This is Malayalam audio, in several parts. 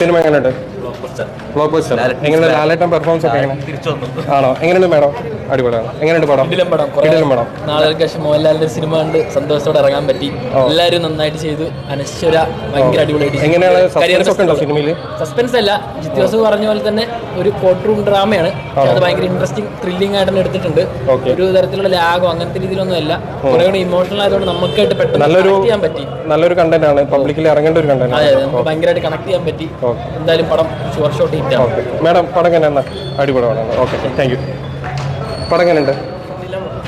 സിനിമ എങ്ങനെയുണ്ട്? Block buster. എങ്ങനെ ലാലേട്ടൻ പെർഫോമൻസ് ഒക്കെ എങ്ങനെ ആണോ? എങ്ങനെയുണ്ട് മേഡം? അടിപൊളിയാണ്. എങ്ങനെയുണ്ട് പടം? കിടിലം പടം. നാളുകൾക്ക് ശേഷം മോഹൻലാലിന്റെ സിനിമ കണ്ട് സന്തോഷത്തോടെ ഇറങ്ങാൻ പറ്റി. എല്ലാവരും നന്നായിട്ട് ചെയ്തു. അനശ്വര ഭയങ്കര അടിപൊളിയായിട്ട്. എങ്ങനെയാണ് സസ്പെൻസ് ഒക്കെ ഉണ്ടോ സിനിമയിൽ? സസ്പെൻസ് അല്ല, ജിത്തു ജോസഫ് പറഞ്ഞ പോലെ തന്നെ ഒരു കോർട്ട് റൂം ഡ്രാമയാണ്. അത് ഭയങ്കര ഇൻട്രസ്റ്റിംഗ് ത്രില്ലിംഗ് ആയിട്ട് തന്നെ എടുത്തിട്ടുണ്ട്. ഒരു തരത്തിലുള്ള ലാഗോ അങ്ങനത്തെ രീതിയിലൊന്നും അല്ല. കുറെ കൂടി ഇമോഷണൽ ആയതുകൊണ്ട് നമുക്കായിട്ട് പെട്ടെന്ന് കണക്ട് ചെയ്യാൻ പറ്റി. നല്ലൊരു കണ്ടന്റ് ആണ്, പബ്ലിക്കിൽ ഇറങ്ങേണ്ട ഒരു കണ്ടന്റ്. അതെ, നമുക്ക് ഭയങ്കരമായിട്ട് കണക്ട് ചെയ്യാൻ പറ്റി. എന്തായാലും പടം ഷുവർ ഷോട്ട് ഹിറ്റ് ആണ്. മേഡം പടം എങ്ങനെയാണ്? അടിപൊളിയാണ്. Okay, thank you. പടം എങ്ങനെയുണ്ട്?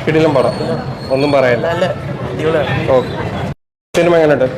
കിടിലം പടം, ഒന്നും പറയാനില്ല. ഓക്കെ. സിനിമ എങ്ങനെയുണ്ട്?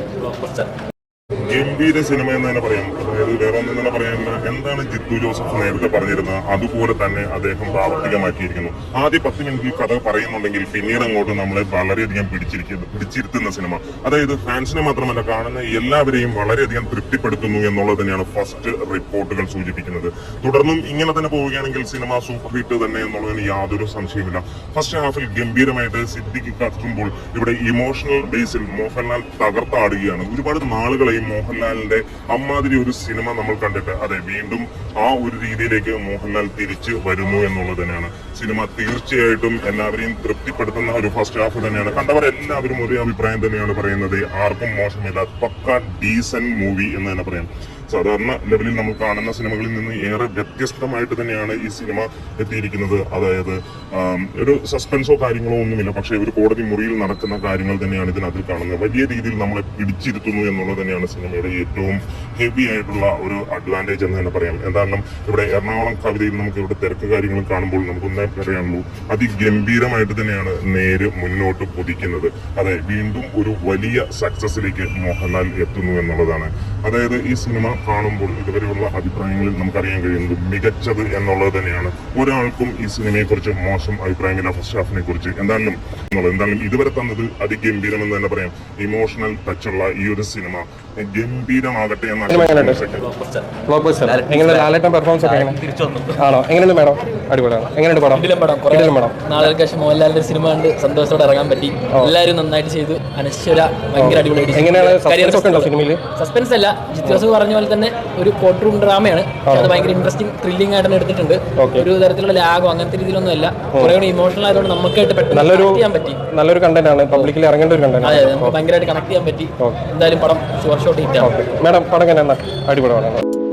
ഗംഭീര സിനിമ എന്ന് തന്നെ പറയാം. അതായത് വേറെ ഒന്നും തന്നെ പറയാനില്ല. എന്താണ് ജിത്തു ജോസഫ് നേരത്തെ പറഞ്ഞിരുന്നത് അതുപോലെ തന്നെ അദ്ദേഹം പ്രാവർത്തികമാക്കിയിരിക്കുന്നു. ആദ്യ 10 മിനിറ്റിൽ കഥ പറയുന്നുണ്ടെങ്കിൽ പിന്നീട് അങ്ങോട്ട് നമ്മളെ വളരെയധികം പിടിച്ചിരുത്തുന്ന സിനിമ. അതായത് ഫാൻസിനെ മാത്രമല്ല, കാണുന്ന എല്ലാവരെയും വളരെയധികം തൃപ്തിപ്പെടുത്തുന്നു എന്നുള്ളത് തന്നെയാണ് ഫസ്റ്റ് റിപ്പോർട്ടുകൾ സൂചിപ്പിക്കുന്നത്. തുടർന്നും ഇങ്ങനെ തന്നെ പോവുകയാണെങ്കിൽ സിനിമ സൂപ്പർ ഹിറ്റ് തന്നെ എന്നുള്ളതിന് യാതൊരു സംശയമില്ല. ഫസ്റ്റ് ഹാഫിൽ ഗംഭീരമായിട്ട് സിദ്ദിഖ് കത്തുമ്പോൾ ഇവിടെ ഇമോഷണൽ ബേസിൽ മോഹൻലാൽ തകർത്താടുകയാണ്. ഒരുപാട് നാളുകളായി മോഹൻലാലിന്റെ അമ്മാതിരി ഒരു സിനിമ നമ്മൾ കണ്ടിട്ട്. അതെ, വീണ്ടും ആ ഒരു രീതിയിലേക്ക് മോഹൻലാൽ തിരിച്ചു വരുന്നു എന്നുള്ളത് തന്നെയാണ്. സിനിമ തീർച്ചയായിട്ടും എല്ലാവരെയും തൃപ്തിപ്പെടുത്തുന്ന ഒരു ഫസ്റ്റ് ഹാഫ് തന്നെയാണ്. കണ്ടവരെല്ലാവരും ഒരേ അഭിപ്രായം തന്നെയാണ് പറയുന്നത്. ആർക്കും മോശമില്ല, പക്ക ഡീസന്റ് മൂവി എന്ന് തന്നെ പറയാം. സാധാരണ ലെവലിൽ നമ്മൾ കാണുന്ന സിനിമകളിൽ നിന്ന് ഏറെ വ്യത്യസ്തമായിട്ട് തന്നെയാണ് ഈ സിനിമ എത്തിയിരിക്കുന്നത്. അതായത് ഒരു സസ്പെൻസോ കാര്യങ്ങളോ ഒന്നുമില്ല, പക്ഷേ ഒരു കോടതി മുറിയിൽ നടക്കുന്ന കാര്യങ്ങൾ തന്നെയാണ് ഇതിനകത്ത് കാണുന്നത്. വലിയ രീതിയിൽ നമ്മളെ പിടിച്ചിരുത്തുന്നു എന്നുള്ളത് തന്നെയാണ് സിനിമയുടെ ഏറ്റവും ഹെവി ആയിട്ടുള്ള ഒരു അഡ്വാൻറ്റേജ് എന്ന് തന്നെ പറയാം. എന്തായാലും ഇവിടെ എറണാകുളം കവിതയിൽ നമുക്ക് ഇവിടെ തിരക്ക് കാര്യങ്ങൾ കാണുമ്പോൾ നമുക്കൊന്നേ പറയാനുള്ളൂ, അതിഗംഭീരമായിട്ട് തന്നെയാണ് നേര് മുന്നോട്ട് കുതിക്കുന്നത്. അതെ, വീണ്ടും ഒരു വലിയ സക്സസിലേക്ക് മോഹൻലാൽ എത്തുന്നു എന്നുള്ളതാണ്. അതായത് ഈ സിനിമ കാണുമ്പോൾ ഇതുവരെയുള്ള അഭിപ്രായങ്ങളിൽ നമുക്കറിയാൻ കഴിയുന്നത് മികച്ചത് എന്നുള്ളത് തന്നെയാണ്. ഒരാൾക്കും ഈ സിനിമയെ കുറിച്ച് മോശം അഭിപ്രായമില്ല. ഫസ്റ്റ് ഹാഫിനെ കുറിച്ച് എന്തായാലും ഇതുവരെ തന്നത് അതിഗംഭീരം എന്ന് തന്നെ പറയാം. ഇമോഷണൽ ടച്ചുള്ള ഈ ഒരു സിനിമ ഗംഭീരമാകട്ടെ എന്നാണ്. ലാലേട്ടൻ പെർഫോമൻസ് ഒക്കെ ആണോ? എങ്ങനെയുണ്ട് മേഡം? അടിപൊളിയാണ്. എങ്ങനെയുണ്ട് പടം? കിടിലം പടം. നാളുകൾക്ക് ശേഷം മോഹൻലാലിന്റെ സിനിമ കണ്ട് സന്തോഷത്തോടെ ഇറങ്ങാൻ പറ്റി. എല്ലാവരും നന്നായിട്ട് ചെയ്തു. അനശ്വര ഭയങ്കര അടിപൊളിയായിട്ട്. എങ്ങനെയാണ് സസ്പെൻസ് ഒക്കെ ഉണ്ടോ സിനിമയിൽ? സസ്പെൻസ് അല്ല, ജിത്തു ജോസഫ് പറഞ്ഞ പോലെ തന്നെ ഒരു കോർട്ട് റൂം ഡ്രാമയാണ്. അത് ഭയങ്കര ഇൻട്രസ്റ്റിംഗ് ത്രില്ലിംഗ് ആയിട്ട് തന്നെ എടുത്തിട്ടുണ്ട്. ഒരു തരത്തിലുള്ള ലാഗോ അങ്ങനത്തെ രീതിയിലൊന്നും അല്ല. കുറെ കൂടി ഇമോഷണൽ ആയതുകൊണ്ട് നമുക്കായിട്ട് പെട്ടെന്ന് കണക്ട് ചെയ്യാൻ പറ്റി. നല്ലൊരു കണ്ടന്റ് ആണ്, പബ്ലിക്കിൽ ഇറങ്ങേണ്ട ഒരു കണ്ടന്റ്. അതെ, നമുക്ക് ഭയങ്കരമായിട്ട് കണക്ട് ചെയ്യാൻ പറ്റി. എന്തായാലും പടം ഷുവർ ഷോട്ട് ഹിറ്റ് ആണ്. മേഡം പടം എങ്ങനെയാണ്? അടിപൊളിയാണ്.